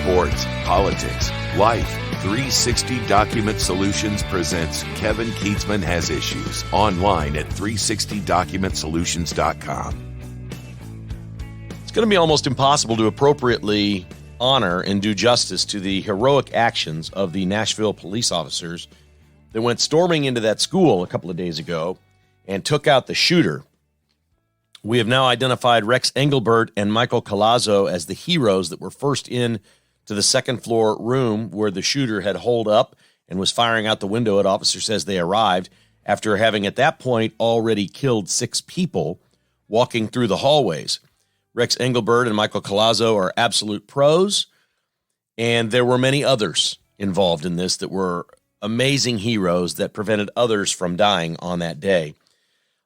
sports, politics, life. 360 Document Solutions presents Kevin Keatsman Has Issues online at 360documentsolutions.com. It's going to be almost impossible to appropriately honor and do justice to the heroic actions of the Nashville police officers that went storming into that school a couple of days ago and took out the shooter. We have now identified Rex Engelbert and Michael Collazo as the heroes that were first in to the second floor room where the shooter had holed up and was firing out the window at officers as they arrived, after having at that point already killed 6 people walking through the hallways. Rex Engelbert and Michael Collazo are absolute pros, and there were many others involved in this that were amazing heroes that prevented others from dying on that day.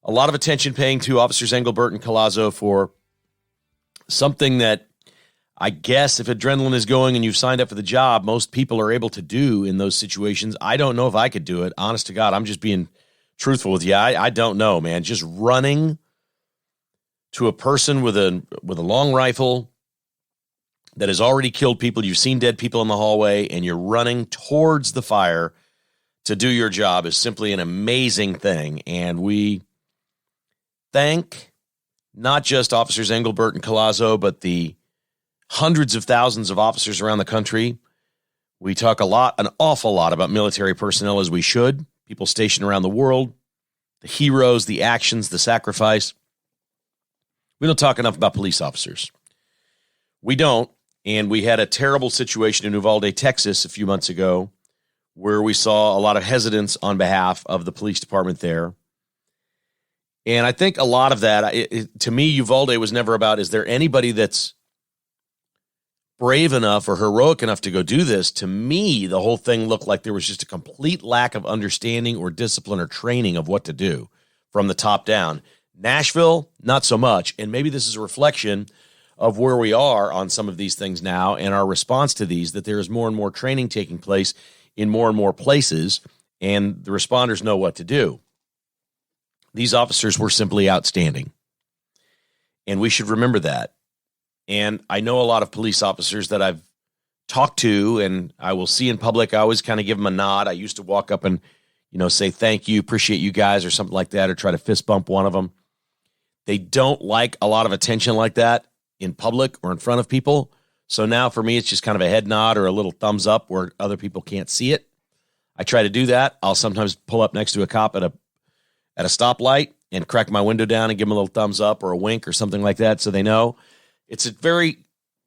A lot of attention paying to officers Engelbert and Collazo for something that I guess if adrenaline is going and you've signed up for the job, most people are able to do in those situations. I don't know if I could do it. Honest to God, I'm just being truthful with you. I don't know, man. Just running to a person with a long rifle that has already killed people. You've seen dead people in the hallway, and you're running towards the fire to do your job is simply an amazing thing. And we thank not just officers Engelbert and Collazo, but the hundreds of thousands of officers around the country. We talk an awful lot about military personnel, as we should. People stationed around the world, the heroes, the actions, the sacrifice. We don't talk enough about police officers. We don't. And we had a terrible situation in Uvalde, Texas a few months ago where we saw a lot of hesitance on behalf of the police department there. And I think a lot of that, to me, Uvalde was never about, is there anybody that's brave enough or heroic enough to go do this? To me, the whole thing looked like there was just a complete lack of understanding or discipline or training of what to do from the top down. Nashville, not so much. And maybe this is a reflection of where we are on some of these things now and our response to these, that there is more and more training taking place in more and more places, and the responders know what to do. These officers were simply outstanding, and we should remember that. And I know a lot of police officers that I've talked to and I will see in public. I always kind of give them a nod. I used to walk up and, say thank you, appreciate you guys, or something like that, or try to fist bump one of them. They don't like a lot of attention like that in public or in front of people. So now for me, it's just kind of a head nod or a little thumbs up where other people can't see it. I try to do that. I'll sometimes pull up next to a cop at a stoplight and crack my window down and give them a little thumbs up or a wink or something like that so they know. It's a very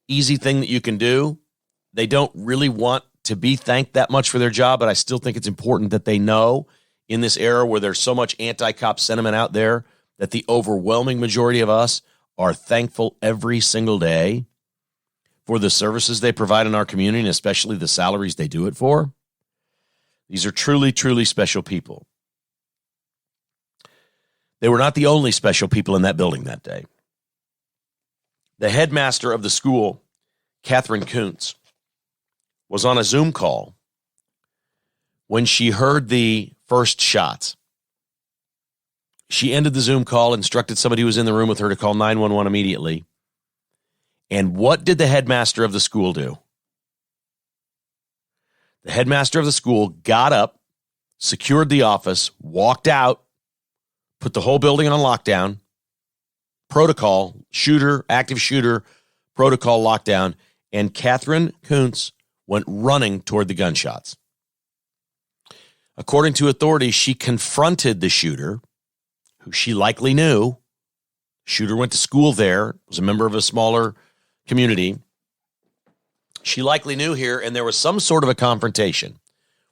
easy thing that you can do. They don't really want to be thanked that much for their job, but I still think it's important that they know in this era where there's so much anti-cop sentiment out there that the overwhelming majority of us are thankful every single day for the services they provide in our community, and especially the salaries they do it for. These are truly, truly special people. They were not the only special people in that building that day. The headmaster of the school, Catherine Kuntz, was on a Zoom call when she heard the first shots. She ended the Zoom call, instructed somebody who was in the room with her to call 911 immediately. And what did the headmaster of the school do? The headmaster of the school got up, secured the office, walked out, put the whole building on lockdown, protocol, active shooter, protocol lockdown, and Catherine Kuntz went running toward the gunshots. According to authorities, she confronted the shooter, who she likely knew. Shooter went to school there, was a member of a smaller community. She likely knew here, and there was some sort of a confrontation.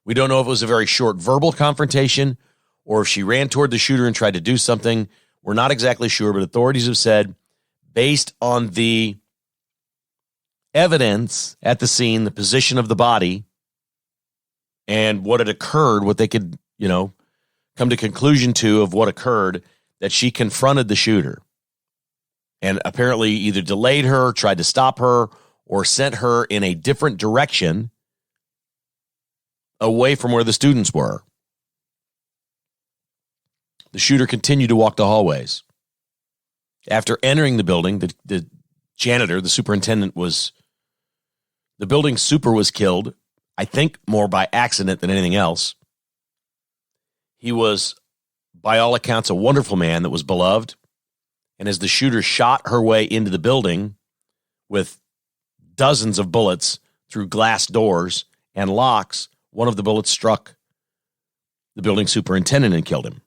We don't know if it was a very short verbal confrontation or if she ran toward the shooter and tried to do something. We're not exactly sure, but authorities have said, based on the evidence at the scene, the position of the body, and what had occurred, what they could, come to conclusion to of what occurred, that she confronted the shooter and apparently either delayed her, tried to stop her, or sent her in a different direction away from where the students were. The shooter continued to walk the hallways. After entering the building, the janitor, the superintendent, was The building super was killed, I think more by accident than anything else. He was, by all accounts, a wonderful man that was beloved. And as the shooter shot her way into the building with dozens of bullets through glass doors and locks, one of the bullets struck the building superintendent and killed him.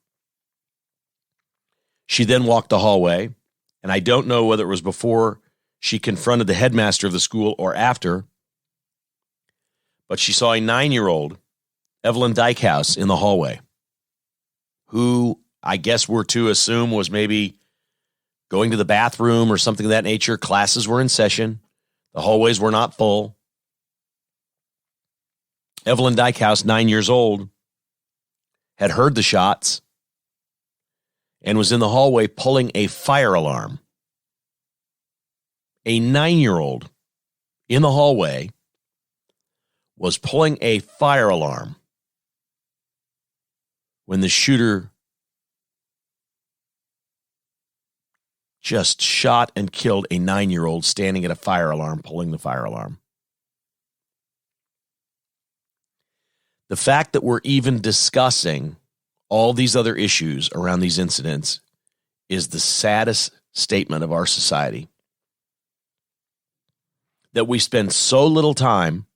She then walked the hallway, and I don't know whether it was before she confronted the headmaster of the school or after, but she saw a 9-year-old, Evelyn Dykhouse, in the hallway, who I guess we're to assume was maybe going to the bathroom or something of that nature. Classes were in session. The hallways were not full. Evelyn Dykhouse, 9 years old, had heard the shots and was in the hallway pulling a fire alarm. A 9-year-old in the hallway was pulling a fire alarm when the shooter just shot and killed a 9-year-old standing at a fire alarm, pulling the fire alarm. The fact that we're even discussing all these other issues around these incidents is the saddest statement of our society. That we spend so little time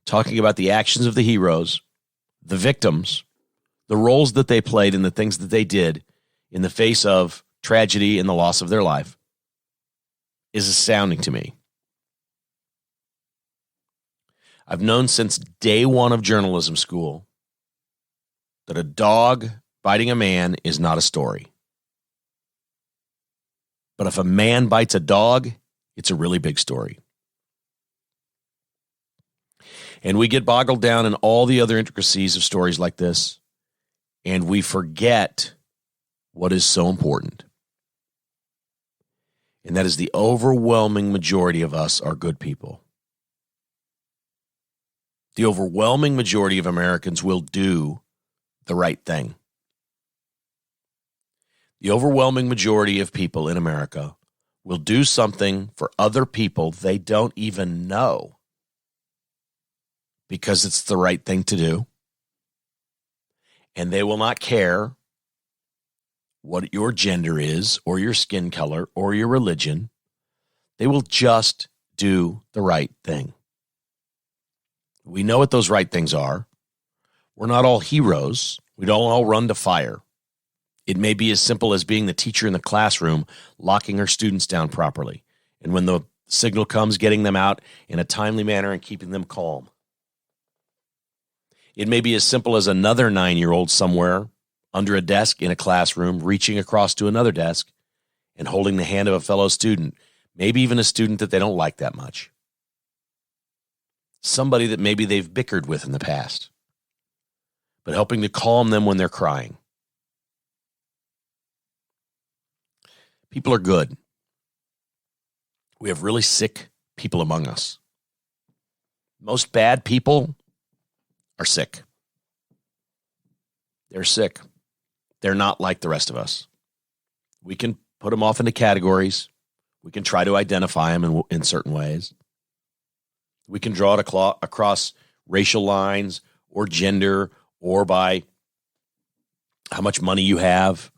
talking about the actions of the heroes, the victims, the roles that they played, and the things that they did in the face of tragedy and the loss of their life is astounding to me. I've known since day one of journalism school that a dog biting a man is not a story. But if a man bites a dog, it's a really big story. And we get boggled down in all the other intricacies of stories like this, and we forget what is so important. And that is the overwhelming majority of us are good people. The overwhelming majority of Americans will do the right thing. The overwhelming majority of people in America will do something for other people they don't even know because it's the right thing to do. And they will not care what your gender is or your skin color or your religion. They will just do the right thing. We know what those right things are. We're not all heroes. We don't all run to fire. It may be as simple as being the teacher in the classroom, locking our students down properly. And when the signal comes, getting them out in a timely manner and keeping them calm. It may be as simple as another 9-year-old somewhere under a desk in a classroom, reaching across to another desk and holding the hand of a fellow student, maybe even a student that they don't like that much. Somebody that maybe they've bickered with in the past, but helping to calm them when they're crying. People are good. We have really sick people among us. Most bad people are sick. They're sick. They're not like the rest of us. We can put them off into categories. We can try to identify them in certain ways. We can draw it across racial lines or gender or by how much money you have.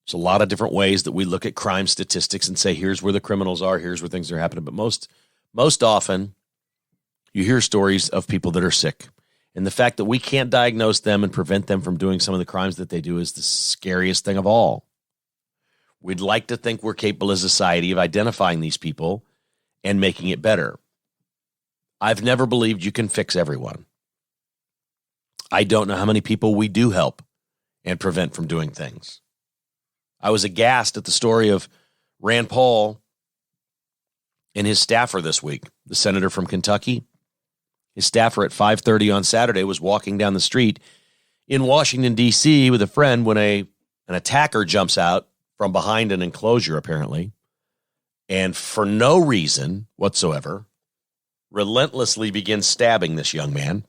There's a lot of different ways that we look at crime statistics and say, here's where the criminals are, here's where things are happening. But most often, you hear stories of people that are sick. And the fact that we can't diagnose them and prevent them from doing some of the crimes that they do is the scariest thing of all. We'd like to think we're capable as a society of identifying these people and making it better. I've never believed you can fix everyone. I don't know how many people we do help and prevent from doing things. I was aghast at the story of Rand Paul and his staffer this week, the senator from Kentucky. His staffer at 5:30 on Saturday was walking down the street in Washington, D.C. with a friend when an attacker jumps out from behind an enclosure, apparently, and for no reason whatsoever, relentlessly begins stabbing this young man.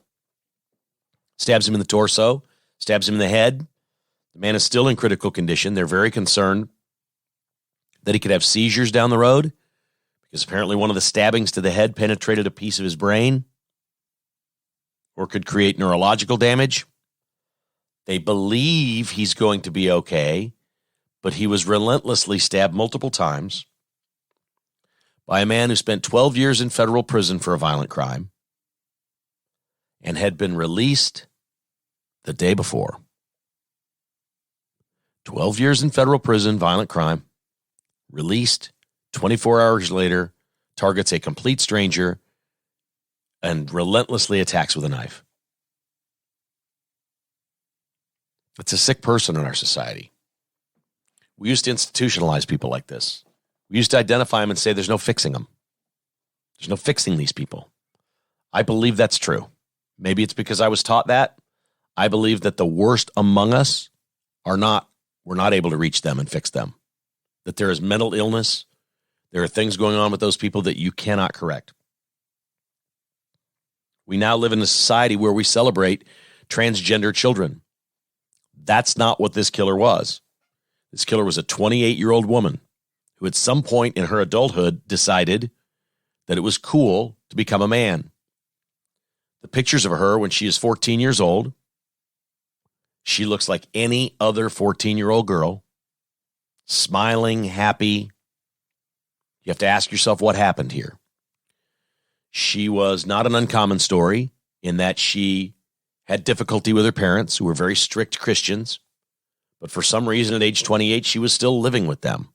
Stabs him in the torso, stabs him in the head. The man is still in critical condition. They're very concerned that he could have seizures down the road because apparently one of the stabbings to the head penetrated a piece of his brain or could create neurological damage. They believe he's going to be okay, but he was relentlessly stabbed multiple times by a man who spent 12 years in federal prison for a violent crime and had been released the day before. 12 years in federal prison, violent crime, released 24 hours later, targets a complete stranger and relentlessly attacks with a knife. It's a sick person in our society. We used to institutionalize people like this. We used to identify them and say there's no fixing them. There's no fixing these people. I believe that's true. Maybe it's because I was taught that. I believe that the worst among us we're not able to reach them and fix them. That there is mental illness. There are things going on with those people that you cannot correct. We now live in a society where we celebrate transgender children. That's not what this killer was. This killer was a 28-year-old woman who at some point in her adulthood decided that it was cool to become a man. The pictures of her when she is 14 years old, she looks like any other 14-year-old girl, smiling, happy. You have to ask yourself what happened here. She was not an uncommon story in that she had difficulty with her parents, who were very strict Christians. But for some reason, at age 28, she was still living with them,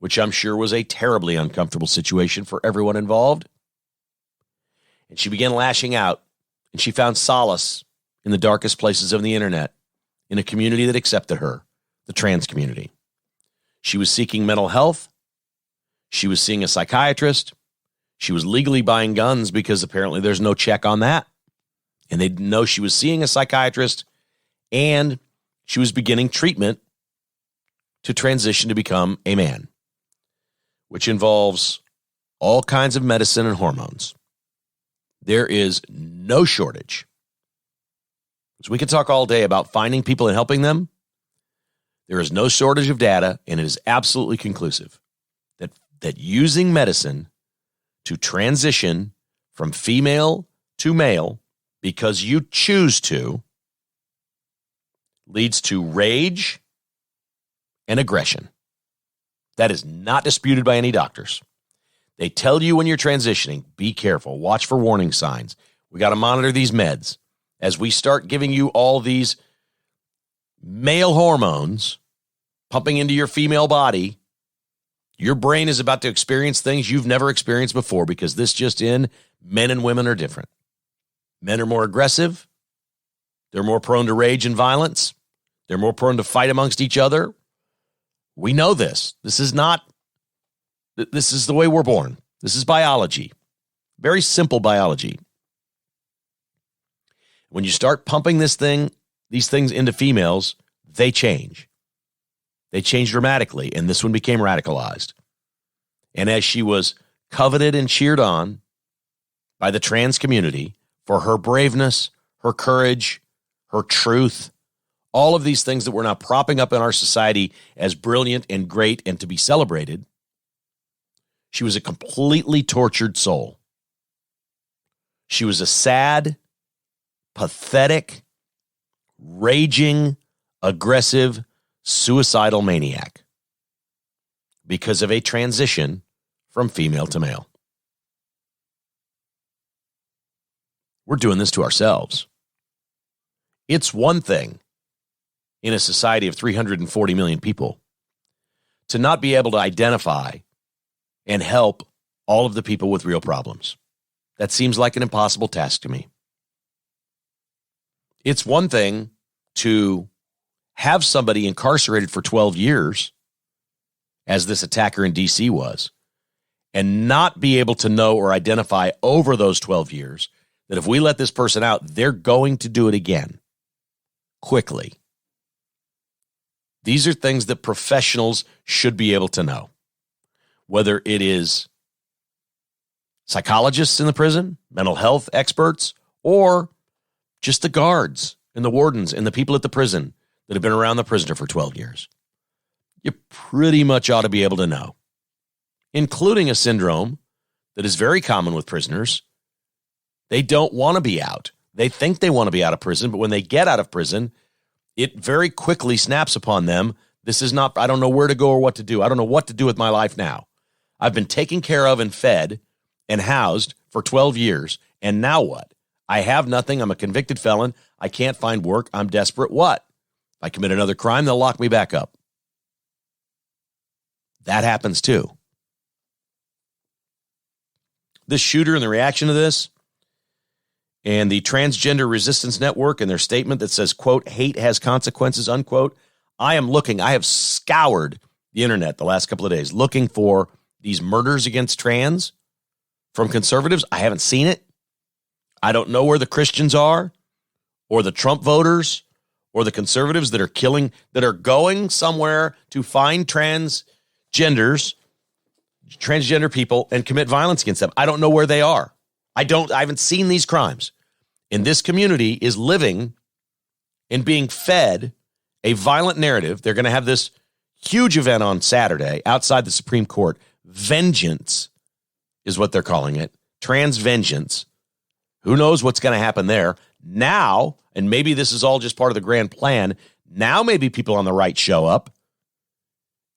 which I'm sure was a terribly uncomfortable situation for everyone involved. And she began lashing out, and she found solace in the darkest places of the internet, in a community that accepted her, the trans community. She was seeking mental health. She was seeing a psychiatrist. She was legally buying guns because apparently there's no check on that. And they didn't know she was seeing a psychiatrist, and she was beginning treatment to transition to become a man, which involves all kinds of medicine and hormones. There is no shortage. So we could talk all day about finding people and helping them. There is no shortage of data, and it is absolutely conclusive that using medicine to transition from female to male because you choose to leads to rage and aggression. That is not disputed by any doctors. They tell you when you're transitioning, be careful, watch for warning signs. We got to monitor these meds. As we start giving you all these male hormones pumping into your female body, your brain is about to experience things you've never experienced before, because this just in, men and women are different. Men are more aggressive. They're more prone to rage and violence. They're more prone to fight amongst each other. We know this. This is the way we're born. This is biology. Very simple biology. When you start pumping these things into females, they change. They change dramatically, and this one became radicalized. And as she was coveted and cheered on by the trans community for her braveness, her courage, her truth, all of these things that we're now propping up in our society as brilliant and great and to be celebrated, she was a completely tortured soul. She was a sad, pathetic, raging, aggressive, suicidal maniac because of a transition from female to male. We're doing this to ourselves. It's one thing in a society of 340 million people to not be able to identify and help all of the people with real problems. That seems like an impossible task to me. It's one thing to have somebody incarcerated for 12 years, as this attacker in D.C. was, and not be able to know or identify over those 12 years that if we let this person out, they're going to do it again quickly. These are things that professionals should be able to know, whether it is psychologists in the prison, mental health experts, or just the guards and the wardens and the people at the prison that have been around the prisoner for 12 years. You pretty much ought to be able to know, including a syndrome that is very common with prisoners. They don't want to be out. They think they want to be out of prison, but when they get out of prison, it very quickly snaps upon them. This is not, I don't know where to go or what to do. I don't know what to do with my life now. I've been taken care of and fed and housed for 12 years, and now what? I have nothing. I'm a convicted felon. I can't find work. I'm desperate. What? If I commit another crime, they'll lock me back up. That happens too. This shooter and the reaction to this, and the Transgender Resistance Network and their statement that says, quote, hate has consequences, unquote. I have scoured the internet the last couple of days looking for these murders against trans from conservatives. I haven't seen it. I don't know where the Christians are or the Trump voters or the conservatives that are going somewhere to find transgender people and commit violence against them. I don't know where they are. I haven't seen these crimes. And this community is living and being fed a violent narrative. They're going to have this huge event on Saturday outside the Supreme Court. Vengeance is what they're calling it. Trans vengeance. Who knows what's going to happen there? Now, and maybe this is all just part of the grand plan, now maybe people on the right show up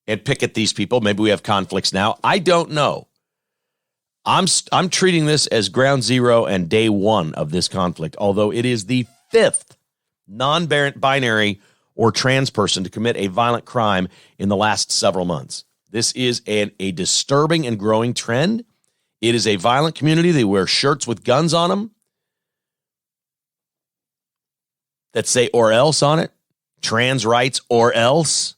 and picket these people. Maybe we have conflicts now. I don't know. I'm treating this as ground zero and day one of this conflict, although it is the fifth non-binary or trans person to commit a violent crime in the last several months. This is a disturbing and growing trend. It is a violent community. They wear shirts with guns on them that say or else on it. Trans rights or else,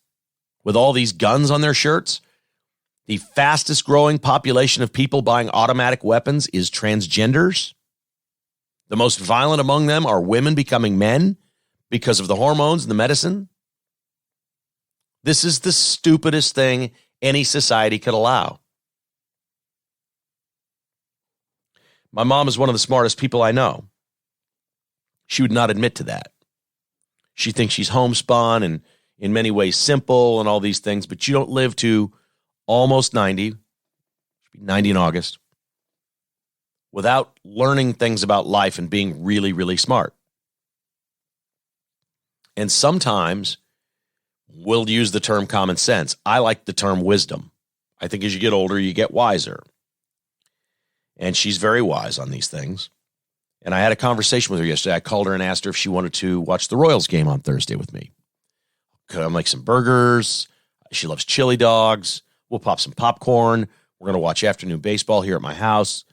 with all these guns on their shirts. The fastest growing population of people buying automatic weapons is transgenders. The most violent among them are women becoming men because of the hormones and the medicine. This is the stupidest thing any society could allow. My mom is one of the smartest people I know. She would not admit to that. She thinks she's homespun and in many ways simple and all these things, but you don't live to almost 90, 90 in August, without learning things about life and being really, really smart. And sometimes we'll use the term common sense. I like the term wisdom. I think as you get older, you get wiser. And she's very wise on these things. And I had a conversation with her yesterday. I called her and asked her if she wanted to watch the Royals game on Thursday with me. I'll make some burgers. She loves chili dogs. We'll pop some popcorn. We're going to watch afternoon baseball here at my house.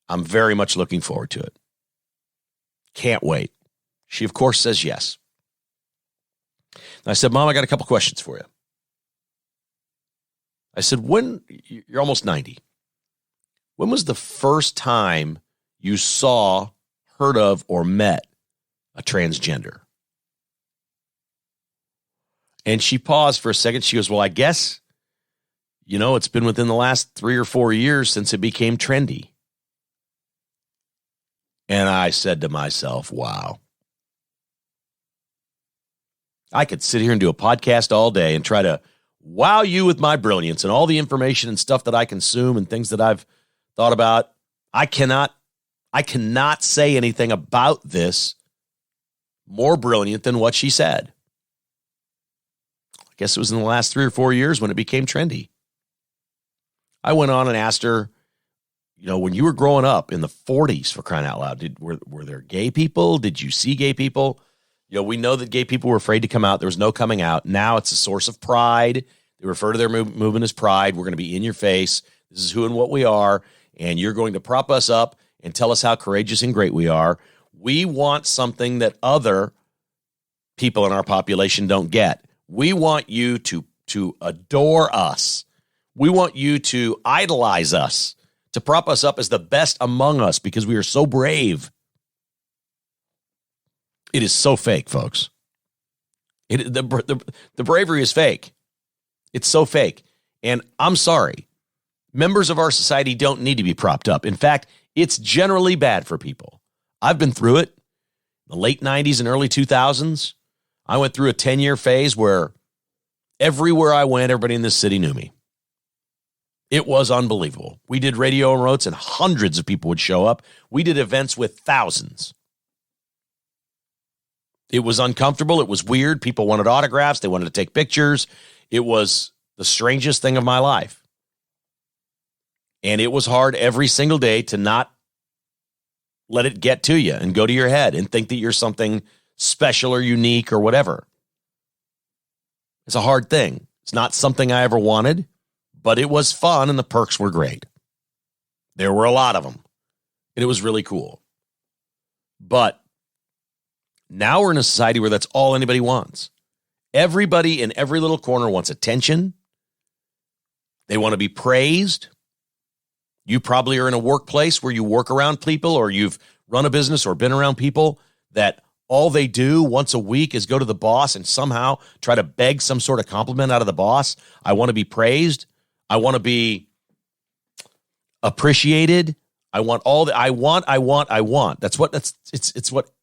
I'm very much looking forward to it. Can't wait. She, of course, says yes. And I said, Mom, I got a couple questions for you. I said, you're almost 90. When was the first time you saw, heard of, or met a transgender? And she paused for a second. She goes, well, I guess, it's been within the last 3 or 4 years since it became trendy. And I said to myself, wow. I could sit here and do a podcast all day and try to wow you with my brilliance and all the information and stuff that I consume and things that I've thought about. I cannot say anything about this more brilliant than what she said. I guess it was in the last 3 or 4 years when it became trendy. I went on and asked her, when you were growing up in the 40s, for crying out loud, were there gay people? Did you see gay people? We know that gay people were afraid to come out. There was no coming out. Now it's a source of pride. They refer to their movement as pride. We're going to be in your face. This is who and what we are. And you're going to prop us up and tell us how courageous and great we are. We want something that other people in our population don't get. We want you to adore us. We want you to idolize us, to prop us up as the best among us because we are so brave. It is so fake, folks. The bravery is fake. It's so fake. And I'm sorry. Members of our society don't need to be propped up. In fact, it's generally bad for people. I've been through it. The late 90s and early 2000s. I went through a 10-year phase where everywhere I went, everybody in this city knew me. It was unbelievable. We did radio enroutes and hundreds of people would show up. We did events with thousands. It was uncomfortable. It was weird. People wanted autographs. They wanted to take pictures. It was the strangest thing of my life. And it was hard every single day to not let it get to you and go to your head and think that you're something special or unique or whatever. It's a hard thing. It's not something I ever wanted, but it was fun and the perks were great. There were a lot of them, and it was really cool. But now we're in a society where that's all anybody wants. Everybody in every little corner wants attention. They want to be praised. You probably are in a workplace where you work around people, or you've run a business or been around people that all they do once a week is go to the boss and somehow try to beg some sort of compliment out of the boss. I want to be praised. I want to be appreciated. I want all the I want.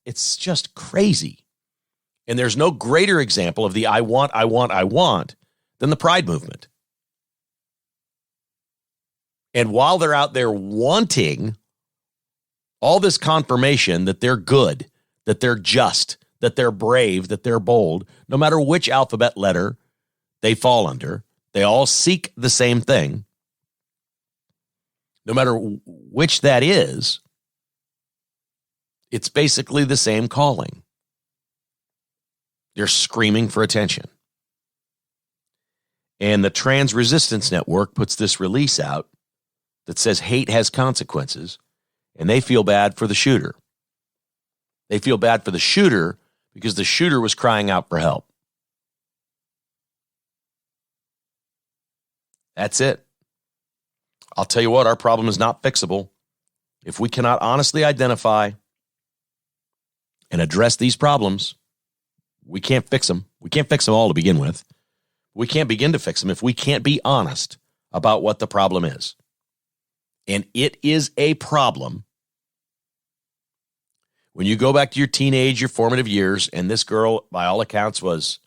It's just crazy. And there's no greater example of the I want than the Pride movement. And while they're out there wanting all this confirmation that they're good, that they're just, that they're brave, that they're bold, no matter which alphabet letter they fall under, they all seek the same thing. No matter which that is, it's basically the same calling. They're screaming for attention. And the Trans Resistance Network puts this release out that says hate has consequences, and they feel bad for the shooter. They feel bad for the shooter because the shooter was crying out for help. That's it. I'll tell you what, our problem is not fixable. If we cannot honestly identify and address these problems, we can't fix them. We can't fix them all to begin with. We can't begin to fix them if we can't be honest about what the problem is. And it is a problem when you go back to your teenage, your formative years, and this girl, by all accounts, was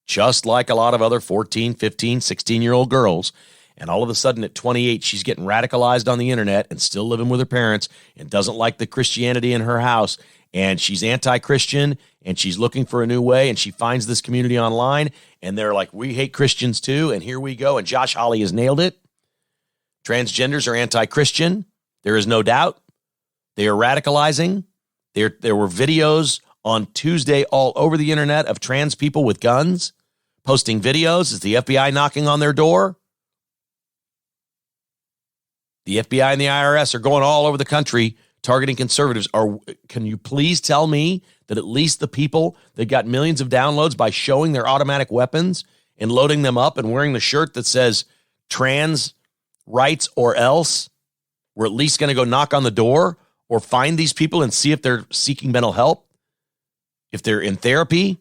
just like a lot of other 14, 15, 16-year-old girls. And all of a sudden at 28, she's getting radicalized on the internet and still living with her parents and doesn't like the Christianity in her house. And she's anti-Christian and she's looking for a new way. And she finds this community online and they're like, we hate Christians too. And here we go. And Josh Hawley has nailed it. Transgenders are anti-Christian. There is no doubt. They are radicalizing. There were videos on Tuesday all over the internet of trans people with guns posting videos. Is the FBI knocking on their door? The FBI and the IRS are going all over the country targeting conservatives. Can you please tell me that at least the people that got millions of downloads by showing their automatic weapons and loading them up and wearing the shirt that says trans rights or else, we're at least going to go knock on the door or find these people and see if they're seeking mental help, if they're in therapy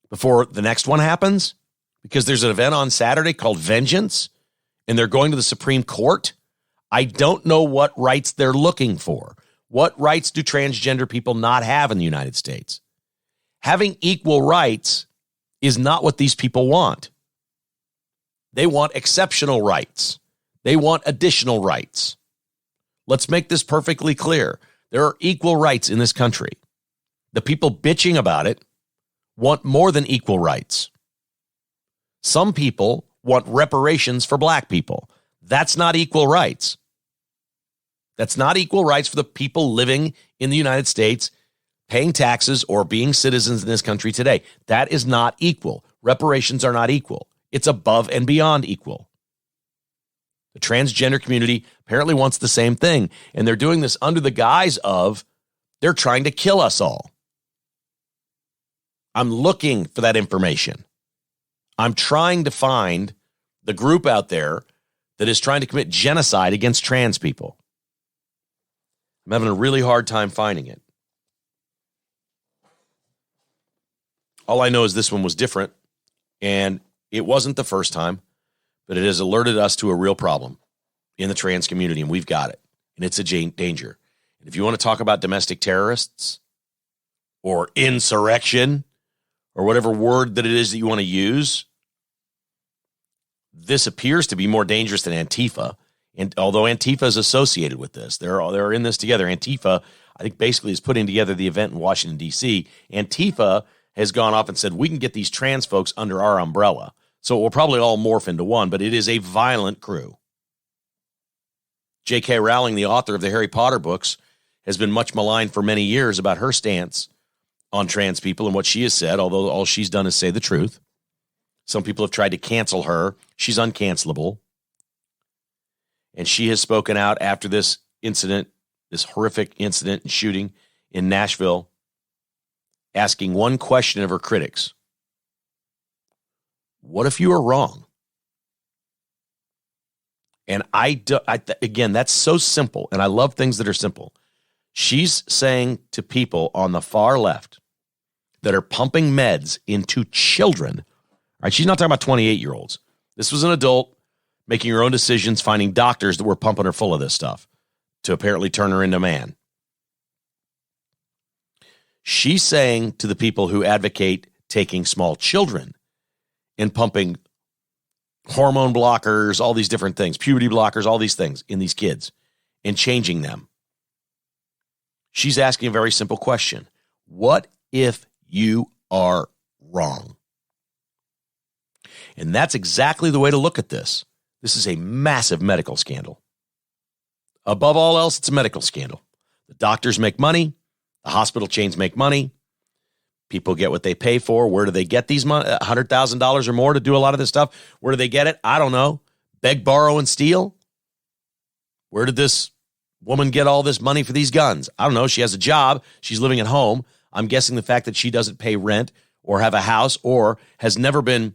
before the next one happens? Because there's an event on Saturday called Vengeance and they're going to the Supreme Court. I don't know what rights they're looking for. What rights do transgender people not have in the United States? Having equal rights is not what these people want. They want exceptional rights. They want additional rights. Let's make this perfectly clear. There are equal rights in this country. The people bitching about it want more than equal rights. Some people want reparations for black people. That's not equal rights. That's not equal rights for the people living in the United States, paying taxes or being citizens in this country today. That is not equal. Reparations are not equal. It's above and beyond equal. The transgender community apparently wants the same thing, and they're doing this under the guise of they're trying to kill us all. I'm looking for that information. I'm trying to find the group out there that is trying to commit genocide against trans people. I'm having a really hard time finding it. All I know is this one was different, and it wasn't the first time, but it has alerted us to a real problem in the trans community, and we've got it, and it's a danger. And if you want to talk about domestic terrorists or insurrection or whatever word that it is that you want to use, this appears to be more dangerous than Antifa. And although Antifa is associated with this, they're in this together. Antifa, I think, basically is putting together the event in Washington, D.C. Antifa has gone off and said, we can get these trans folks under our umbrella. So it will probably all morph into one, but it is a violent crew. J.K. Rowling, the author of the Harry Potter books, has been much maligned for many years about her stance on trans people and what she has said, although all she's done is say the truth. Some people have tried to cancel her. She's uncancelable. And she has spoken out after this incident, this horrific incident and shooting in Nashville, asking one question of her critics. What if you were wrong? And again, that's so simple, and I love things that are simple. She's saying to people on the far left that are pumping meds into children, right? She's not talking about 28-year-olds. This was an adult making her own decisions, finding doctors that were pumping her full of this stuff to apparently turn her into a man. She's saying to the people who advocate taking small children and pumping hormone blockers, all these different things, puberty blockers, all these things in these kids and changing them. She's asking a very simple question. What if you are wrong? And that's exactly the way to look at this. This is a massive medical scandal. Above all else, it's a medical scandal. The doctors make money. The hospital chains make money. People get what they pay for. Where do they get these money? $100,000 or more to do a lot of this stuff. Where do they get it? I don't know. Beg, borrow, and steal? Where did this woman get all this money for these guns? I don't know. She has a job. She's living at home. I'm guessing the fact that she doesn't pay rent or have a house or has never been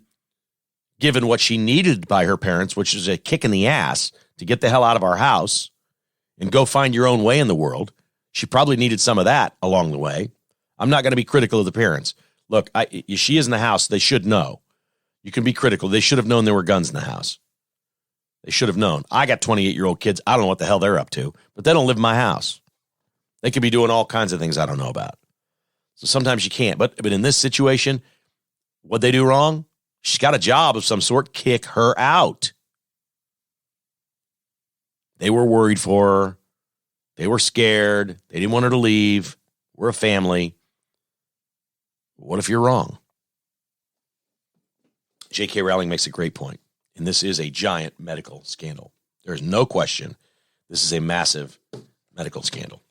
given what she needed by her parents, which is a kick in the ass to get the hell out of our house and go find your own way in the world. She probably needed some of that along the way. I'm not going to be critical of the parents. Look, she is in the house. They should know. You can be critical. They should have known there were guns in the house. They should have known. I got 28-year-old kids. I don't know what the hell they're up to, but they don't live in my house. They could be doing all kinds of things I don't know about. So sometimes you can't. But in this situation, what'd they do wrong? She's got a job of some sort. Kick her out. They were worried for her. They were scared. They didn't want her to leave. We're a family. What if you're wrong? J.K. Rowling makes a great point, and this is a giant medical scandal. There's no question this is a massive medical scandal.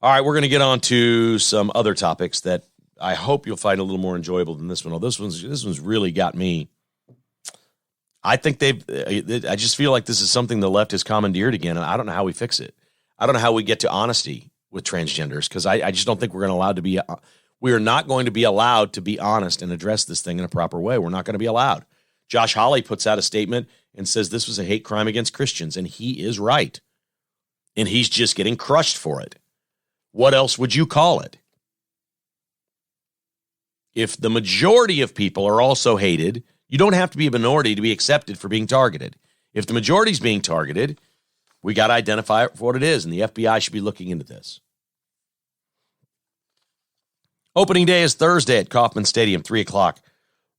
All right, we're going to get on to some other topics that I hope you'll find a little more enjoyable than this one. This one's really got me. I think I just feel like this is something the left has commandeered again, and I don't know how we fix it. I don't know how we get to honesty with transgenders, because I just don't think we are not going to be allowed to be honest and address this thing in a proper way. We're not going to be allowed. Josh Hawley puts out a statement and says this was a hate crime against Christians, and he is right. And he's just getting crushed for it. What else would you call it? If the majority of people are also hated, you don't have to be a minority to be accepted for being targeted. If the majority is being targeted, we got to identify it for what it is, and the FBI should be looking into this. Opening day is Thursday at Kauffman Stadium, 3 o'clock.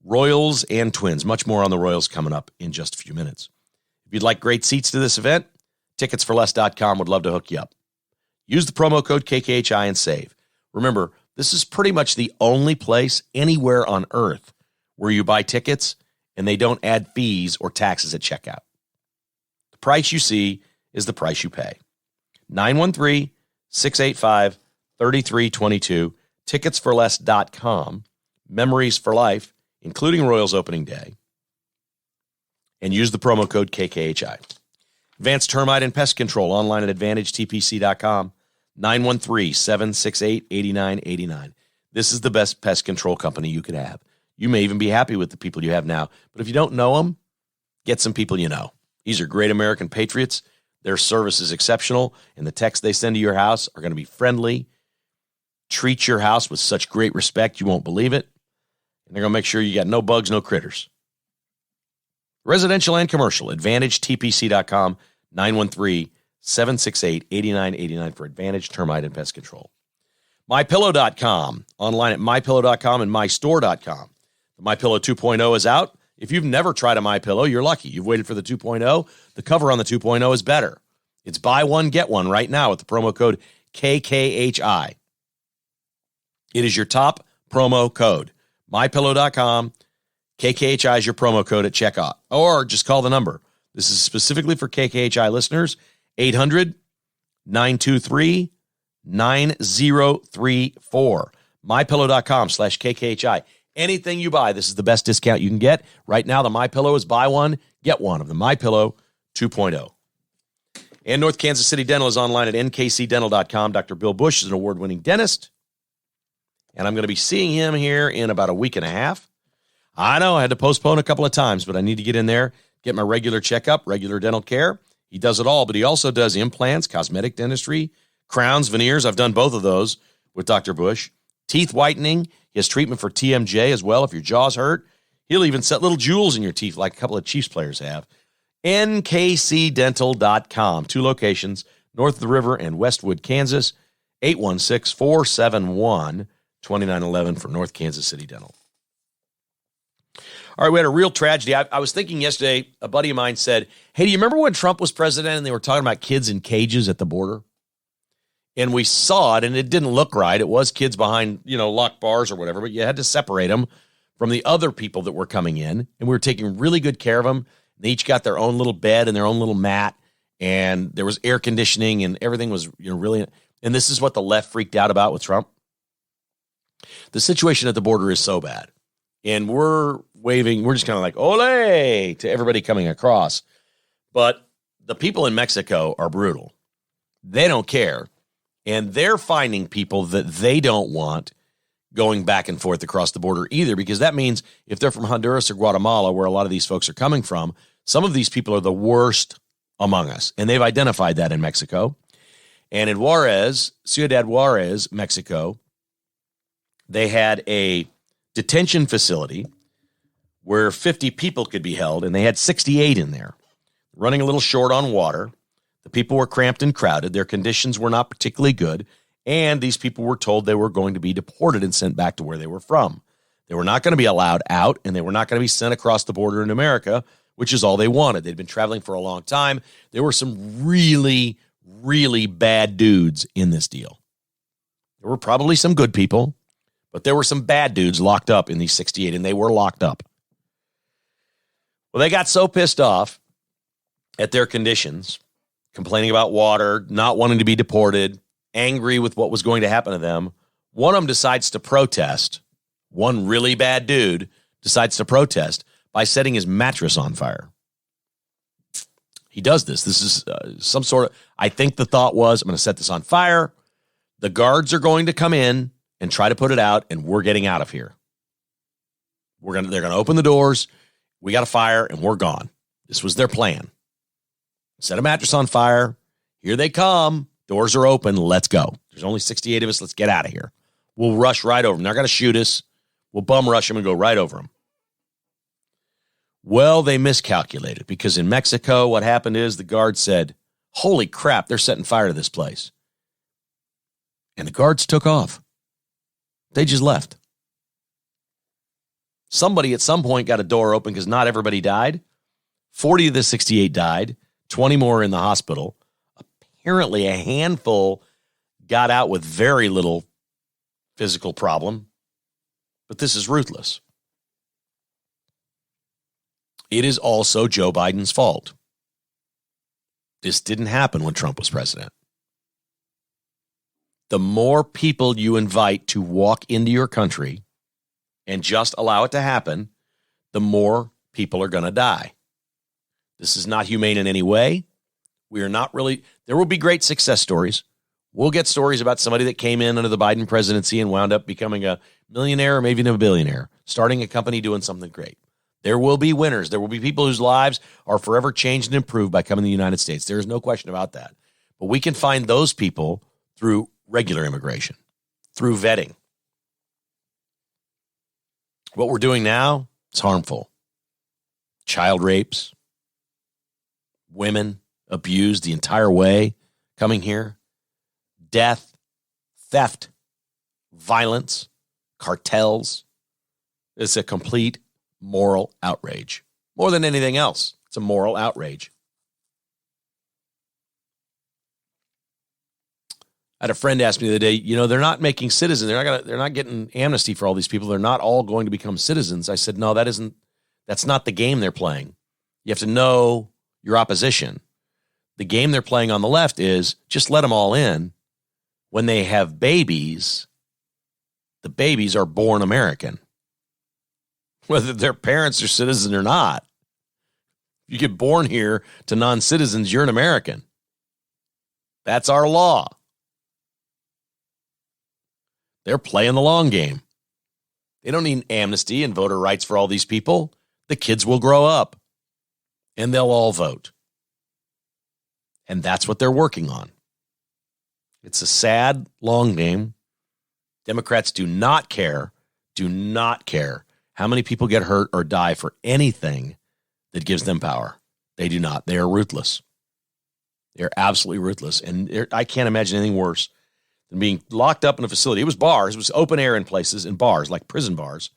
Royals and Twins. Much more on the Royals coming up in just a few minutes. If you'd like great seats to this event, ticketsforless.com would love to hook you up. Use the promo code KKHI and save. Remember, this is pretty much the only place anywhere on earth where you buy tickets and they don't add fees or taxes at checkout. The price you see is the price you pay. 913-685-3322. Ticketsforless.com. Memories for life, including Royals opening day. And use the promo code KKHI. Advanced Termite and Pest Control online at AdvantageTPC.com. 913-768-8989. This is the best pest control company you could have. You may even be happy with the people you have now. But if you don't know them, get some people you know. These are great American patriots. Their service is exceptional, and the texts they send to your house are going to be friendly. Treat your house with such great respect, you won't believe it. And they're going to make sure you got no bugs, no critters. Residential and commercial, AdvantageTPC.com, 913-768-8989 for Advantage Termite and Pest Control. MyPillow.com, online at MyPillow.com and MyStore.com. The MyPillow 2.0 is out. If you've never tried a MyPillow, you're lucky. You've waited for the 2.0. The cover on the 2.0 is better. It's buy one, get one right now with the promo code KKHI. It is your top promo code. MyPillow.com. KKHI is your promo code at checkout. Or just call the number. This is specifically for KKHI listeners. 800-923-9034. MyPillow.com/KKHI. Anything you buy, this is the best discount you can get. Right now, the MyPillow is buy one, get one of the MyPillow 2.0. And North Kansas City Dental is online at nkcdental.com. Dr. Bill Bush is an award-winning dentist, and I'm going to be seeing him here in about a week and a half. I know I had to postpone a couple of times, but I need to get in there, get my regular checkup, regular dental care. He does it all, but he also does implants, cosmetic dentistry, crowns, veneers. I've done both of those with Dr. Bush. Teeth whitening. He has treatment for TMJ as well if your jaw's hurt. He'll even set little jewels in your teeth like a couple of Chiefs players have. nkcdental.com. 2 locations, north of the river and Westwood, Kansas. 816-471-2911 for North Kansas City Dental. All right, we had a real tragedy. I was thinking yesterday, a buddy of mine said, hey, do you remember when Trump was president and they were talking about kids in cages at the border? And we saw it, and it didn't look right. It was kids behind, locked bars or whatever, but you had to separate them from the other people that were coming in, and we were taking really good care of them. They each got their own little bed and their own little mat, and there was air conditioning, and everything was really. And this is what the left freaked out about with Trump. The situation at the border is so bad, and we're waving. We're just kind of like ole to everybody coming across, but the people in Mexico are brutal. They don't care. And they're finding people that they don't want going back and forth across the border either, because that means if they're from Honduras or Guatemala, where a lot of these folks are coming from, some of these people are the worst among us. And they've identified that in Mexico. And in Juarez, Ciudad Juarez, Mexico, they had a detention facility where 50 people could be held, and they had 68 in there, running a little short on water. The people were cramped and crowded. Their conditions were not particularly good. And these people were told they were going to be deported and sent back to where they were from. They were not going to be allowed out, and they were not going to be sent across the border in America, which is all they wanted. They'd been traveling for a long time. There were some really, really bad dudes in this deal. There were probably some good people, but there were some bad dudes locked up in these 68, and they were locked up. Well, they got so pissed off at their conditions, complaining about water, not wanting to be deported, angry with what was going to happen to them. One of them decides to protest. One really bad dude decides to protest by setting his mattress on fire. He does this. This is some sort of, I think the thought was, I'm going to set this on fire. The guards are going to come in and try to put it out, and we're getting out of here. They're going to open the doors. We got a fire, and we're gone. This was their plan. Set a mattress on fire. Here they come. Doors are open. Let's go. There's only 68 of us. Let's get out of here. We'll rush right over them. They're not going to shoot us. We'll bum rush them and go right over them. Well, they miscalculated, because in Mexico, what happened is the guard said, holy crap, they're setting fire to this place. And the guards took off. They just left. Somebody at some point got a door open, because not everybody died. 40 of the 68 died. 20 more in the hospital. Apparently, a handful got out with very little physical problem. But this is ruthless. It is also Joe Biden's fault. This didn't happen when Trump was president. The more people you invite to walk into your country and just allow it to happen, the more people are going to die. This is not humane in any way. We are not really, there will be great success stories. We'll get stories about somebody that came in under the Biden presidency and wound up becoming a millionaire or maybe even a billionaire, starting a company, doing something great. There will be winners. There will be people whose lives are forever changed and improved by coming to the United States. There is no question about that. But we can find those people through regular immigration, through vetting. What we're doing now is harmful. Child rapes, women abused the entire way coming here, death, theft, violence, cartels. It's a complete moral outrage. More than anything else, it's a moral outrage. I had a friend ask me the other day, they're not making citizens. They're not getting amnesty for all these people. They're not all going to become citizens. I said, no, that's not the game they're playing. You have to know your opposition. The game they're playing on the left is just let them all in. When they have babies, the babies are born American. Whether their parents are citizens or not. If you get born here to non-citizens, you're an American. That's our law. They're playing the long game. They don't need amnesty and voter rights for all these people. The kids will grow up, and they'll all vote. And that's what they're working on. It's a sad, long game. Democrats do not care how many people get hurt or die for anything that gives them power. They do not. They are ruthless. They're absolutely ruthless. And I can't imagine anything worse than being locked up in a facility. It was bars. It was open air in places, in bars, like prison bars.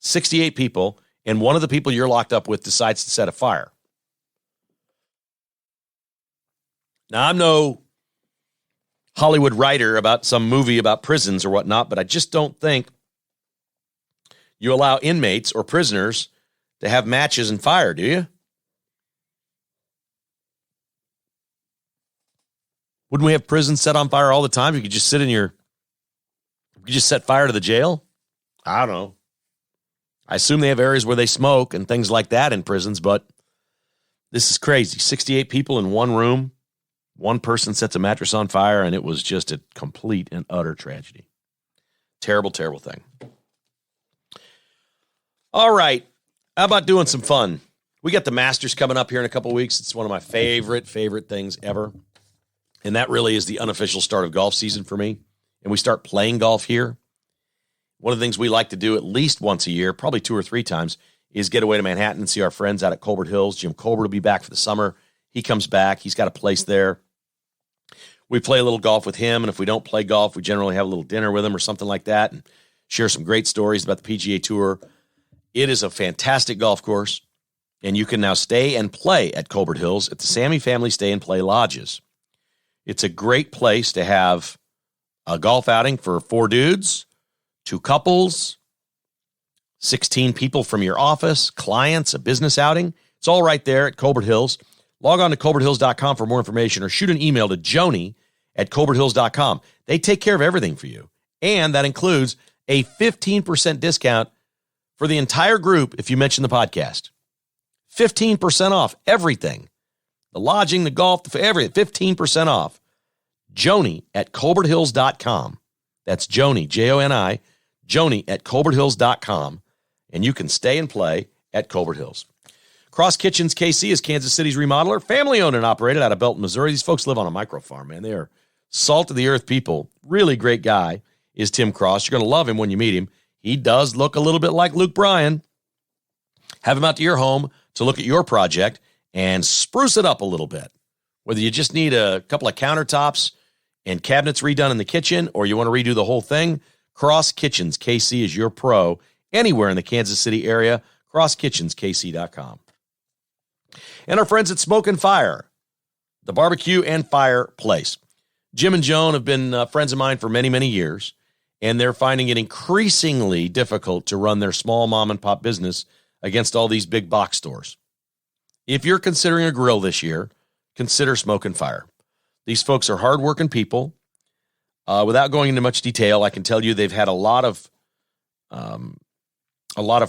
68 people, and one of the people you're locked up with decides to set a fire. Now, I'm no Hollywood writer about some movie about prisons or whatnot, but I just don't think you allow inmates or prisoners to have matches and fire, do you? Wouldn't we have prisons set on fire all the time? You could just set fire to the jail? I don't know. I assume they have areas where they smoke and things like that in prisons, but this is crazy. 68 people in one room. One person sets a mattress on fire, and it was just a complete and utter tragedy. Terrible, terrible thing. All right. How about doing some fun? We got the Masters coming up here in a couple weeks. It's one of my favorite things ever. And that really is the unofficial start of golf season for me. And we start playing golf here. One of the things we like to do at least once a year, probably 2 or 3 times, is get away to Manhattan and see our friends out at Colbert Hills. Jim Colbert will be back for the summer. He comes back. He's got a place there. We play a little golf with him, and if we don't play golf, we generally have a little dinner with him or something like that and share some great stories about the PGA Tour. It is a fantastic golf course, and you can now stay and play at Colbert Hills at the Sammy Family Stay and Play Lodges. It's a great place to have a golf outing for 4 dudes, 2 couples, 16 people from your office, clients, a business outing. It's all right there at Colbert Hills. Log on to colberthills.com for more information or shoot an email to joni@colberthills.com. They take care of everything for you. And that includes a 15% discount for the entire group if you mention the podcast. 15% off everything. The lodging, the golf, everything. 15% off. Joni@colberthills.com. That's Joni, Joni, Joni@colberthills.com. And you can stay and play at Colbert Hills. Cross Kitchens KC is Kansas City's remodeler, family owned and operated out of Belton, Missouri. These folks live on a micro farm, man. They are salt of the earth people. Really great guy is Tim Cross. You're going to love him when you meet him. He does look a little bit like Luke Bryan. Have him out to your home to look at your project and spruce it up a little bit. Whether you just need a couple of countertops and cabinets redone in the kitchen, or you want to redo the whole thing, Cross Kitchens KC is your pro anywhere in the Kansas City area. CrossKitchensKC.com. And our friends at Smoke and Fire, the barbecue and fire place. Jim and Joan have been friends of mine for many, many years, and they're finding it increasingly difficult to run their small mom and pop business against all these big box stores. If you're considering a grill this year, consider Smoke and Fire. These folks are hardworking people. Without going into much detail, I can tell you they've had a lot of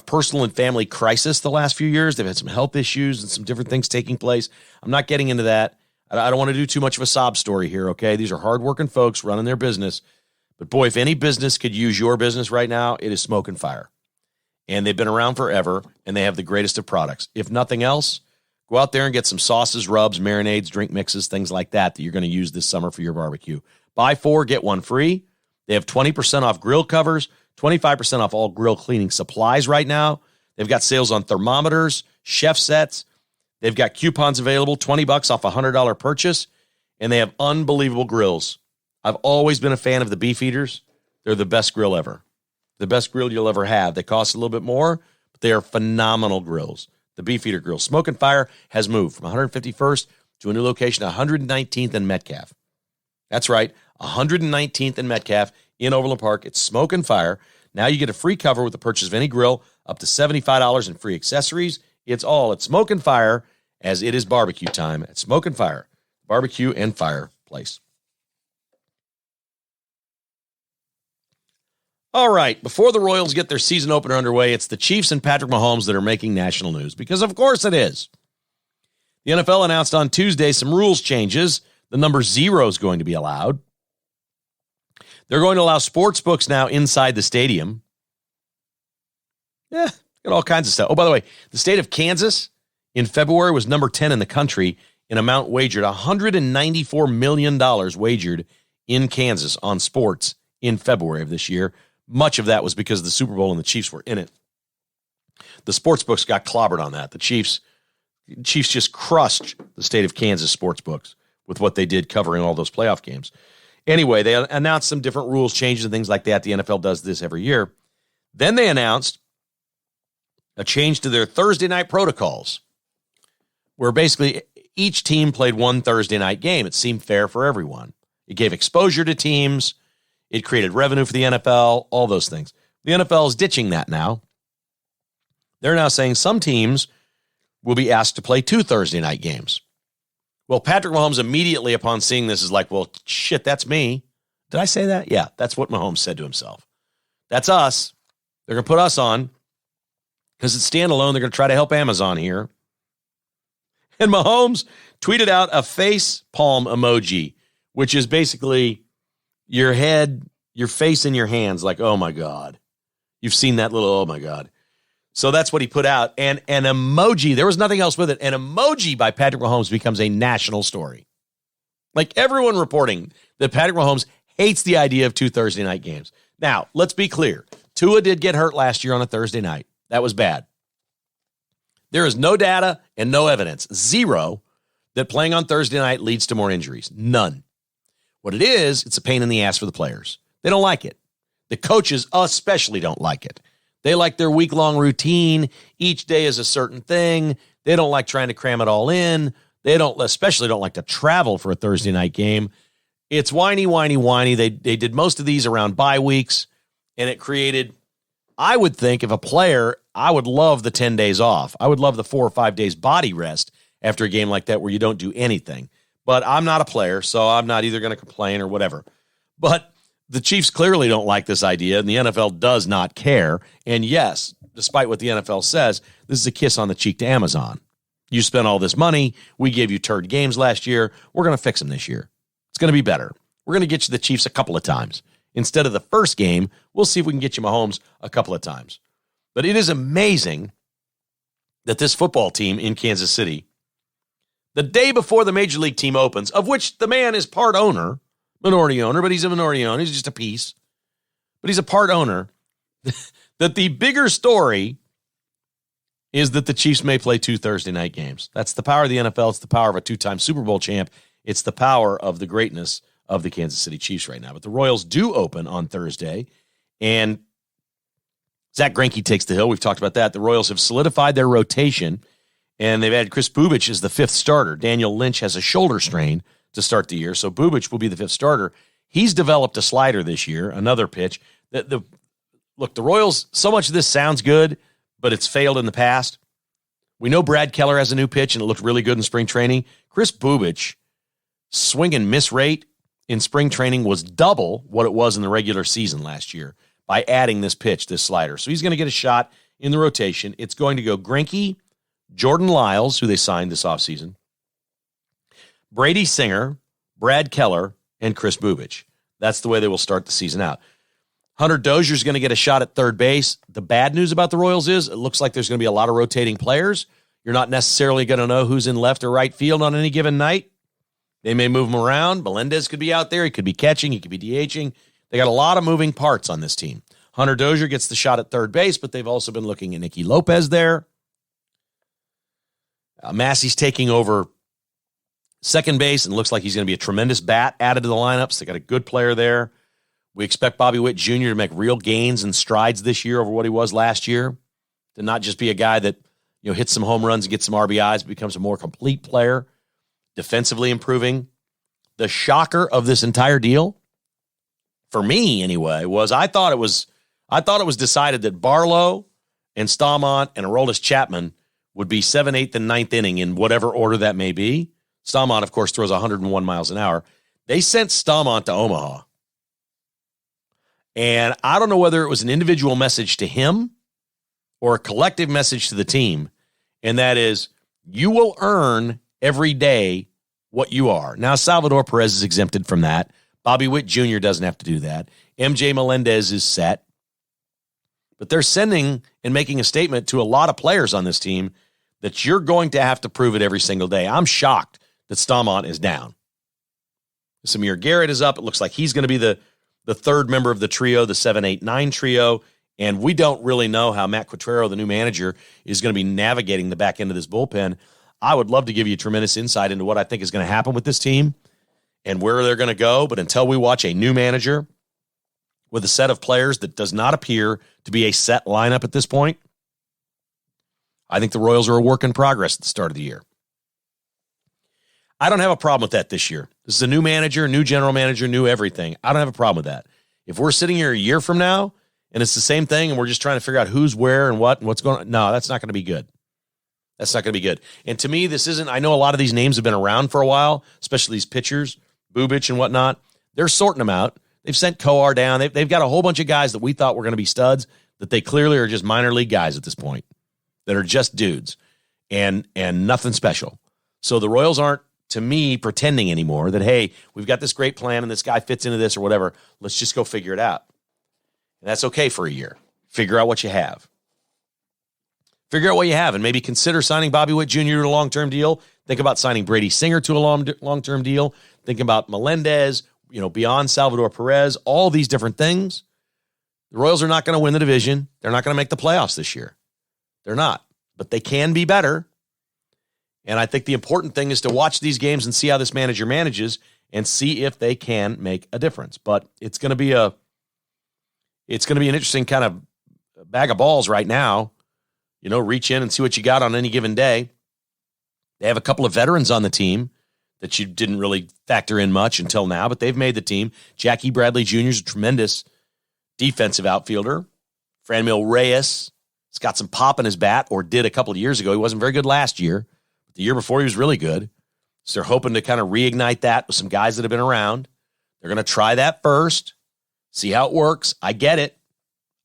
personal and family crisis the last few years. They've had some health issues and some different things taking place. I'm not getting into that. I don't want to do too much of a sob story here, okay? These are hardworking folks running their business. But boy, if any business could use your business right now, it is Smoke and Fire. And they've been around forever, and they have the greatest of products. If nothing else, go out there and get some sauces, rubs, marinades, drink mixes, things like that you're going to use this summer for your barbecue. Buy 4, get 1 free. They have 20% off grill covers, 25% off all grill cleaning supplies right now. They've got sales on thermometers, chef sets. They've got coupons available, $20 off a $100 purchase, and they have unbelievable grills. I've always been a fan of the beef eaters. They're the best grill ever. The best grill you'll ever have. They cost a little bit more, but but they are phenomenal grills. The Beefeater Grill. Smoke and Fire has moved from 151st to a new location, 119th and Metcalf. That's right, 119th and Metcalf in Overland Park. It's Smoke and Fire. Now you get a free cover with the purchase of any grill, up to $75 in free accessories. It's all at Smoke and Fire, as it is barbecue time at Smoke and Fire, barbecue and fire place. All right, before the Royals get their season opener underway, it's the Chiefs and Patrick Mahomes that are making national news, because of course it is. The NFL announced on Tuesday some rules changes. The number 0 is going to be allowed. They're going to allow sports books now inside the stadium. Yeah, got all kinds of stuff. Oh, by the way, the state of Kansas in February was number 10 in the country in amount wagered. $194 million wagered in Kansas on sports in February of this year. Much of that was because the Super Bowl and the Chiefs were in it. The sports books got clobbered on that. The Chiefs just crushed the state of Kansas sports books with what they did covering all those playoff games. Anyway, they announced some different rules changes and things like that. The NFL does this every year. Then they announced a change to their Thursday night protocols, where basically each team played one Thursday night game. It seemed fair for everyone. It gave exposure to teams. It created revenue for the NFL, all those things. The NFL is ditching that now. They're now saying some teams will be asked to play 2 Thursday night games. Well, Patrick Mahomes immediately upon seeing this is like, well, shit, that's me. Did I say that? Yeah, that's what Mahomes said to himself. That's us. They're going to put us on because it's standalone. They're going to try to help Amazon here. And Mahomes tweeted out a face palm emoji, which is basically your head, your face in your hands, like, oh my God. You've seen that little, oh my God. So that's what he put out. And an emoji, there was nothing else with it. An emoji by Patrick Mahomes becomes a national story. Like everyone reporting that Patrick Mahomes hates the idea of 2 Thursday night games. Now, let's be clear. Tua did get hurt last year on a Thursday night. That was bad. There is no data and no evidence, 0, that playing on Thursday night leads to more injuries. None. What it is, it's a pain in the ass for the players. They don't like it. The coaches especially don't like it. They like their week-long routine. Each day is a certain thing. They don't like trying to cram it all in. They especially don't like to travel for a Thursday night game. It's whiny. They did most of these around bye weeks, and it created, I would think, if a player, I would love the 10 days off. I would love the 4 or 5 days body rest after a game like that where you don't do anything. But I'm not a player, so I'm not either going to complain or whatever. But the Chiefs clearly don't like this idea, and the NFL does not care. And yes, despite what the NFL says, this is a kiss on the cheek to Amazon. You spent all this money. We gave you turd games last year. We're going to fix them this year. It's going to be better. We're going to get you the Chiefs a couple of times. Instead of the first game, we'll see if we can get you Mahomes a couple of times. But it is amazing that this football team in Kansas City, the day before the Major League team opens, of which the man is part owner, minority owner, but he's a minority owner. He's just a piece. But he's a part owner. That the bigger story is that the Chiefs may play 2 Thursday night games. That's the power of the NFL. It's the power of a 2-time Super Bowl champ. It's the power of the greatness of the Kansas City Chiefs right now. But the Royals do open on Thursday, and Zach Greinke takes the hill. We've talked about that. The Royals have solidified their rotation, and they've added Chris Bubich as the 5th starter. Daniel Lynch has a shoulder strain to start the year, so Bubich will be the 5th starter. He's developed a slider this year, another pitch. Look, the Royals, so much of this sounds good, but it's failed in the past. We know Brad Keller has a new pitch, and it looked really good in spring training. Chris Bubich, swing and miss rate in spring training was double what it was in the regular season last year by adding this pitch, this slider. So he's going to get a shot in the rotation. It's going to go Greinke, Jordan Lyles, who they signed this offseason, Brady Singer, Brad Keller, and Chris Bubich. That's the way they will start the season out. Hunter Dozier's going to get a shot at third base. The bad news about the Royals is it looks like there's going to be a lot of rotating players. You're not necessarily going to know who's in left or right field on any given night. They may move him around. Melendez could be out there. He could be catching. He could be DHing. They got a lot of moving parts on this team. Hunter Dozier gets the shot at third base, but they've also been looking at Nicky Lopez there. Massey's taking over second base and looks like he's going to be a tremendous bat added to the lineups. They got a good player there. We expect Bobby Witt Jr. to make real gains and strides this year over what he was last year. to not just be a guy that, hits some home runs and gets some RBIs, but becomes a more complete player, defensively improving. The shocker of this entire deal, for me anyway, was I thought it was decided that Barlow and Staumont and Aroldis Chapman would be 7th, 8th, and 9th inning in whatever order that may be. Staumont, of course, throws 101 miles an hour. They sent Staumont to Omaha. And I don't know whether it was an individual message to him or a collective message to the team, and that is, you will earn every day what you are. Now, Salvador Perez is exempted from that. Bobby Witt Jr. doesn't have to do that. MJ Melendez is set. But they're sending and making a statement to a lot of players on this team that you're going to have to prove it every single day. I'm shocked that Staumont is down. Samir Garrett is up. It looks like he's going to be the third member of the trio, the 7, 8, 9 trio. And we don't really know how Matt Quatrero, the new manager, is going to be navigating the back end of this bullpen. I would love to give you tremendous insight into what I think is going to happen with this team and where they're going to go. But until we watch a new manager with a set of players that does not appear to be a set lineup at this point, I think the Royals are a work in progress at the start of the year. I don't have a problem with that this year. This is a new manager, new general manager, new everything. I don't have a problem with that. If we're sitting here a year from now and it's the same thing and we're just trying to figure out who's where and what's going on, no, that's not going to be good. That's not going to be good. And to me, this isn't, I know a lot of these names have been around for a while, especially these pitchers, Bubich and whatnot. They're sorting them out. They've sent Coar down. They've got a whole bunch of guys that we thought were going to be studs that they clearly are just minor league guys at this point that are just dudes and nothing special. So the Royals aren't, to me, pretending anymore that, hey, we've got this great plan and this guy fits into this or whatever. Let's just go figure it out. And that's okay for a year. Figure out what you have. Figure out what you have and maybe consider signing Bobby Witt Jr. to a long-term deal. Think about signing Brady Singer to a long-term deal. Think about Melendez, beyond Salvador Perez, all these different things. The Royals are not going to win the division. They're not going to make the playoffs this year. They're not. But they can be better. And I think the important thing is to watch these games and see how this manager manages and see if they can make a difference. But it's going to be an interesting kind of bag of balls right now. Reach in and see what you got on any given day. They have a couple of veterans on the team that you didn't really factor in much until now, but they've made the team. Jackie Bradley Jr. is a tremendous defensive outfielder. Franmil Reyes has got some pop in his bat, or did a couple of years ago. He wasn't very good last year. But the year before, he was really good. So they're hoping to kind of reignite that with some guys that have been around. They're going to try that first, see how it works. I get it.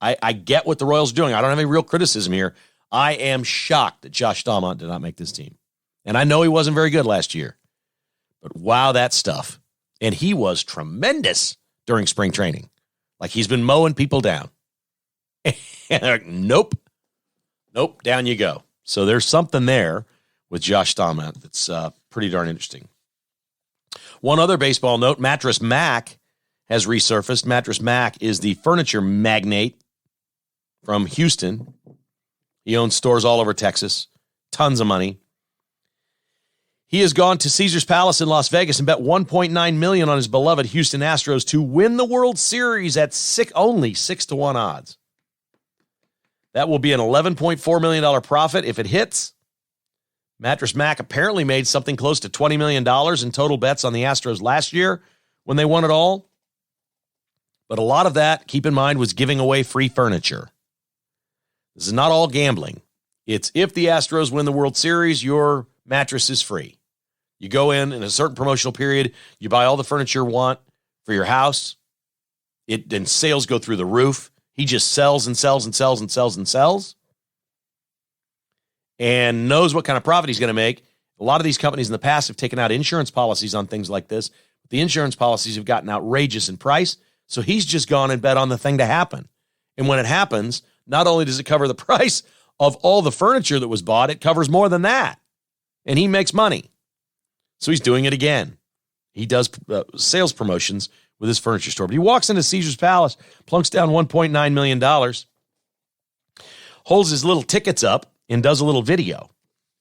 I get what the Royals are doing. I don't have any real criticism here. I am shocked that Josh Staumont did not make this team. And I know he wasn't very good last year. But wow, that stuff. And he was tremendous during spring training. Like he's been mowing people down. And they're like, nope, down you go. So there's something there with Josh Staumont that's pretty darn interesting. One other baseball note, Mattress Mac has resurfaced. Mattress Mac is the furniture magnate from Houston. He owns stores all over Texas, tons of money. He has gone to Caesars Palace in Las Vegas and bet $1.9 million on his beloved Houston Astros to win the World Series at only 6-1 odds. That will be an $11.4 million profit if it hits. Mattress Mac apparently made something close to $20 million in total bets on the Astros last year when they won it all. But a lot of that, keep in mind, was giving away free furniture. This is not all gambling. It's if the Astros win the World Series, your mattress is free. You go in a certain promotional period, you buy all the furniture you want for your house, and sales go through the roof. He just sells and sells and sells and sells and sells and knows what kind of profit he's going to make. A lot of these companies in the past have taken out insurance policies on things like this. The insurance policies have gotten outrageous in price, so he's just gone and bet on the thing to happen. And when it happens, not only does it cover the price of all the furniture that was bought, it covers more than that. And he makes money. So he's doing it again. He does sales promotions with his furniture store. But he walks into Caesars Palace, plunks down $1.9 million, holds his little tickets up, and does a little video.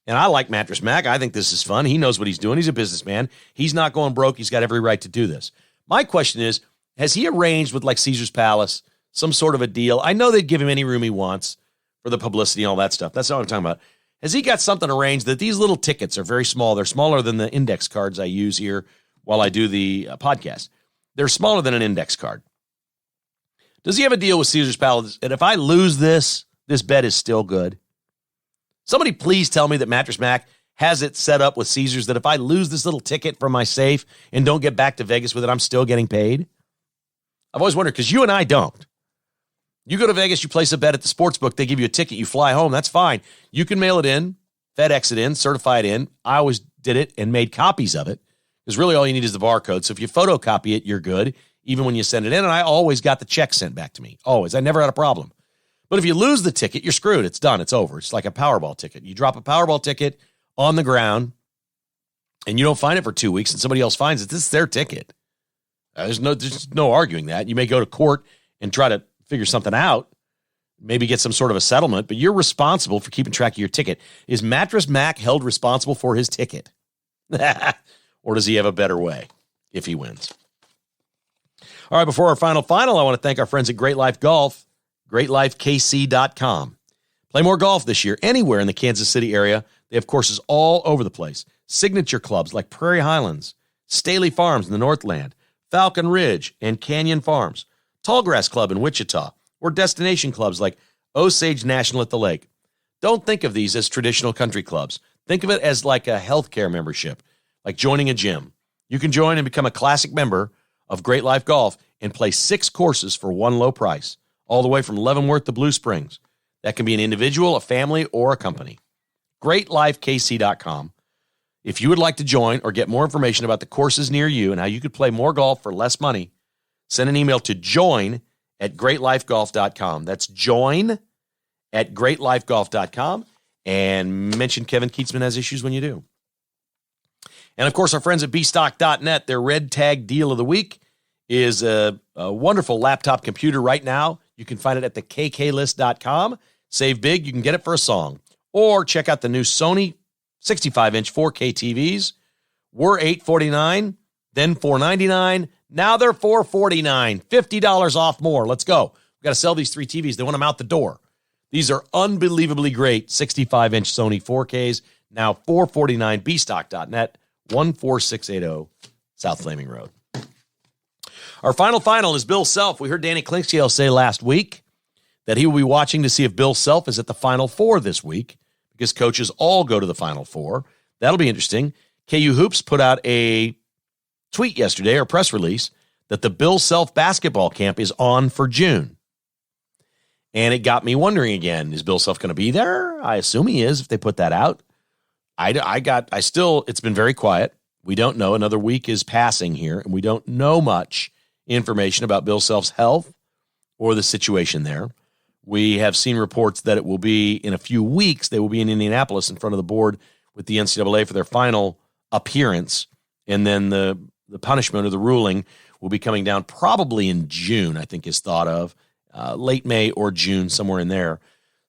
And I like Mattress Mac. I think this is fun. He knows what he's doing. He's a businessman. He's not going broke. He's got every right to do this. My question is, has he arranged with like Caesars Palace some sort of a deal? I know they'd give him any room he wants, for the publicity and all that stuff. That's not what I'm talking about. Has he got something arranged that these little tickets are very small? They're smaller than the index cards I use here while I do the podcast. They're smaller than an index card. Does he have a deal with Caesar's Palace? And if I lose this bet is still good? Somebody please tell me that Mattress Mac has it set up with Caesars that if I lose this little ticket from my safe and don't get back to Vegas with it, I'm still getting paid? I've always wondered, because you and I don't. You go to Vegas, you place a bet at the sports book, they give you a ticket, you fly home, that's fine. You can mail it in, FedEx it in, certify it in. I always did it and made copies of it, because really all you need is the barcode. So if you photocopy it, you're good, even when you send it in. And I always got the check sent back to me. Always. I never had a problem. But if you lose the ticket, you're screwed. It's done. It's over. It's like a Powerball ticket. You drop a Powerball ticket on the ground, and you don't find it for 2 weeks, and somebody else finds it. This is their ticket. There's no arguing that. You may go to court and try to figure something out, maybe get some sort of a settlement, but you're responsible for keeping track of your ticket. Is Mattress Mac held responsible for his ticket? Or does he have a better way if he wins? All right, before our final, I want to thank our friends at Great Life Golf, greatlifekc.com. Play more golf this year anywhere in the Kansas City area. They have courses all over the place. Signature clubs like Prairie Highlands, Staley Farms in the Northland, Falcon Ridge, and Canyon Farms, Tallgrass Club in Wichita, or destination clubs like Osage National at the Lake. Don't think of these as traditional country clubs. Think of it as like a healthcare membership, like joining a gym. You can join and become a classic member of Great Life Golf and play 6 courses for one low price, all the way from Leavenworth to Blue Springs. That can be an individual, a family, or a company. GreatLifeKC.com. If you would like to join or get more information about the courses near you and how you could play more golf for less money, send an email to join@greatlifegolf.com. That's join@greatlifegolf.com, and mention Kevin Keatsman Has Issues when you do. And, of course, our friends at bstock.net, their red tag deal of the week is a wonderful laptop computer right now. You can find it at the kklist.com. Save big. You can get it for a song. Or check out the new Sony 65-inch 4K TVs. Were $849, then $499. Now they're $449, $50 off more. Let's go. We've got to sell these 3 TVs. They want them out the door. These are unbelievably great 65-inch Sony 4Ks. Now $449, bstock.net, 14680 South Flaming Road. Our final is Bill Self. We heard Danny Clinkscale say last week that he will be watching to see if Bill Self is at the Final Four this week, because coaches all go to the Final Four. That'll be interesting. KU Hoops put out a tweet yesterday, or press release, that the Bill Self basketball camp is on for June. And it got me wondering again, is Bill Self going to be there? I assume he is if they put that out. It's been very quiet. We don't know. Another week is passing here, and we don't know much information about Bill Self's health or the situation there. We have seen reports that it will be in a few weeks. They will be in Indianapolis in front of the board with the NCAA for their final appearance. And then the punishment or the ruling will be coming down probably in June, I think is thought of, late May or June, somewhere in there.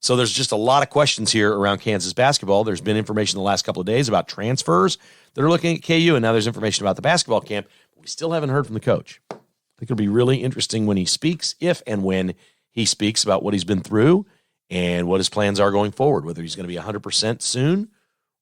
So there's just a lot of questions here around Kansas basketball. There's been information the last couple of days about transfers that are looking at KU, and now there's information about the basketball camp. We still haven't heard from the coach. I think it'll be really interesting when he speaks, if and when he speaks about what he's been through and what his plans are going forward, whether he's going to be 100% soon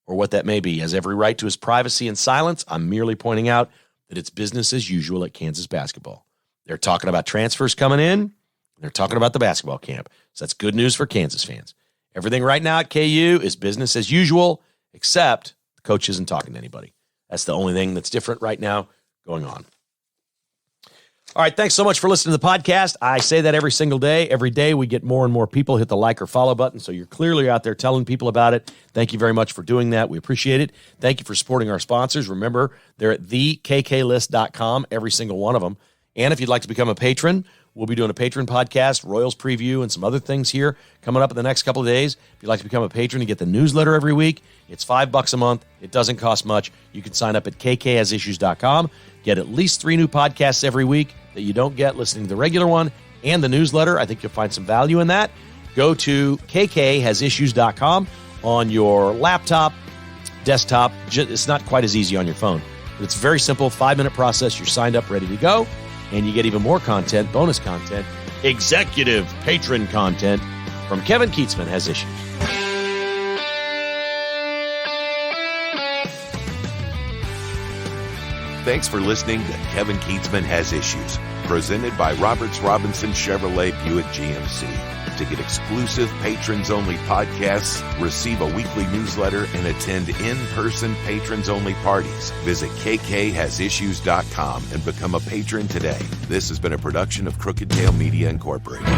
or what that may be. He has every right to his privacy and silence. I'm merely pointing out that it's business as usual at Kansas basketball. They're talking about transfers coming in. They're talking about the basketball camp. So that's good news for Kansas fans. Everything right now at KU is business as usual, except the coach isn't talking to anybody. That's the only thing that's different right now going on. All right, thanks so much for listening to the podcast. I say that every single day. Every day we get more and more people hit the like or follow button, so you're clearly out there telling people about it. Thank you very much for doing that. We appreciate it. Thank you for supporting our sponsors. Remember, they're at thekklist.com, every single one of them. And if you'd like to become a patron, we'll be doing a patron podcast, Royals preview, and some other things here coming up in the next couple of days. If you'd like to become a patron and get the newsletter every week, it's $5 a month. It doesn't cost much. You can sign up at kkhasissues.com. Get at least 3 new podcasts every week that you don't get listening to the regular one and the newsletter. I think you'll find some value in that. Go to kkhasissues.com on your laptop, desktop. It's not quite as easy on your phone, but it's very simple, 5-minute process. You're signed up, ready to go, and you get even more content, bonus content, executive patron content from Kevin Keatsman Has Issues. Thanks for listening to Kevin Keatsman Has Issues, presented by Roberts Robinson Chevrolet Buick GMC. To get exclusive patrons-only podcasts, receive a weekly newsletter, and attend in-person patrons-only parties, visit kkhasissues.com and become a patron today. This has been a production of Crooked Tail Media Incorporated.